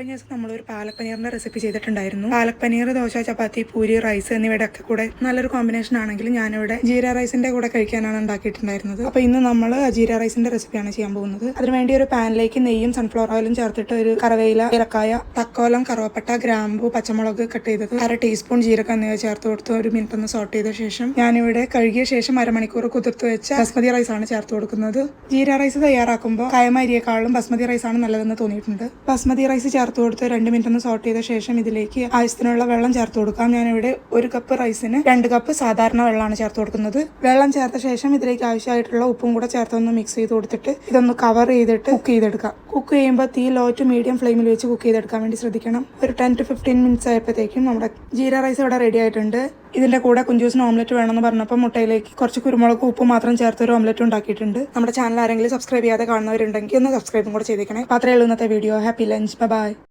കഴിഞ്ഞ ദിവസം നമ്മളൊരു പാലക് പനീറിന്റെ റെസിപ്പി ചെയ്തിട്ടുണ്ടായിരുന്നു. പാലക് പനീർ, ദോശ, ചപ്പാത്തി, പൂരി, റൈസ് എന്നിവയുടെ ഒക്കെ കൂടെ നല്ലൊരു കോമ്പിനേഷൻ ആണെങ്കിൽ ഞാനിവിടെ ജീര റൈസിന്റെ കൂടെ കഴിക്കാനാണ് ഉണ്ടാക്കിയിട്ടുണ്ടായിരുന്നത്. അപ്പൊ ഇന്ന് നമ്മൾ ജീര റൈസിന്റെ റെസിപ്പിയാണ് ചെയ്യാൻ പോകുന്നത്. അതിനുവേണ്ടി ഒരു പാനിലേക്ക് നെയ്യും സൺഫ്ലവർ ഓയിലും ചേർത്തിട്ട് ഒരു കറിവേപ്പില, ഏലക്കായ, തക്കോലം, കറുവപ്പട്ട, ഗ്രാമ്പു, പച്ചമുളക് കട്ട് ചെയ്തത്, 1/2 ടീസ്പൂൺ ജീരകം എന്നിവ ചേർത്ത് കൊടുത്ത് 1 മിനിറ്റ് ഒന്ന് സോട്ട് ചെയ്ത ശേഷം ഞാനിവിടെ കഴുകിയ ശേഷം അരമണിക്കൂർ കുതിർത്ത് വെച്ച ബസ്മതി റൈസ് ആണ് ചേർത്ത് കൊടുക്കുന്നത്. ജീര റൈസ് തയ്യാറാക്കുമ്പോൾ കായമ അരിയേക്കാളും ബസ്മതി റൈസ് ആണ് നല്ലതെന്ന് തോന്നിയിട്ടുണ്ട്. ബസ്മതി റൈസ് ചേർത്ത് കൊടുത്ത് 2 മിനിറ്റ് ഒന്ന് സോട്ട് ചെയ്ത ശേഷം ഇതിലേക്ക് ആവശ്യത്തിനുള്ള വെള്ളം ചേർത്ത് കൊടുക്കാം. ഞാനിവിടെ 1 കപ്പ് റൈസിന് 2 കപ്പ് സാധാരണ വെള്ളമാണ് ചേർത്ത് കൊടുക്കുന്നത്. വെള്ളം ചേർത്ത ശേഷം ഇതിലേക്ക് ആവശ്യമായിട്ടുള്ള ഉപ്പും കൂടെ ചേർത്തൊന്ന് മിക്സ് ചെയ്ത് കൊടുത്തിട്ട് ഇതൊന്ന് കവർ ചെയ്തിട്ട് കുക്ക് ചെയ്തെടുക്കാം. കുക്ക് ചെയ്യുമ്പോൾ തീ ലോ ടു മീഡിയം ഫ്ലെയിമിൽ വെച്ച് കുക്ക് ചെയ്തെടുക്കാൻ വേണ്ടി ശ്രദ്ധിക്കണം. ഒരു 10 to 15 മിനിറ്റ്സ് ആയപ്പോഴത്തേക്കും നമ്മുടെ ജീര റൈസ് ഇവിടെ റെഡി ആയിട്ടുണ്ട്. ഇതിന്റെ കൂടെ കുഞ്ചൂസിന് ഓംലെറ്റ് വേണമെന്ന് പറഞ്ഞപ്പോൾ മുട്ടയിലേക്ക് കുറച്ച് കുരുമുളക് ഉപ്പ് മാത്രം ചേർത്ത് ഒരു ഓംലെറ്റ് ഉണ്ടാക്കിയിട്ടുണ്ട്. നമ്മുടെ ചാനൽ ആരെങ്കിലും സബ്സ്ക്രൈബ് ചെയ്യാതെ കാണുന്നവരുണ്ടെങ്കിൽ ഒന്ന് സബ്സ്ക്രൈബും കൂടെ ചെയ്തേക്കണേ. അത്രയേ ഉള്ളൂ ഇന്നത്തെ വീഡിയോ. Happy lunch. ബൈ.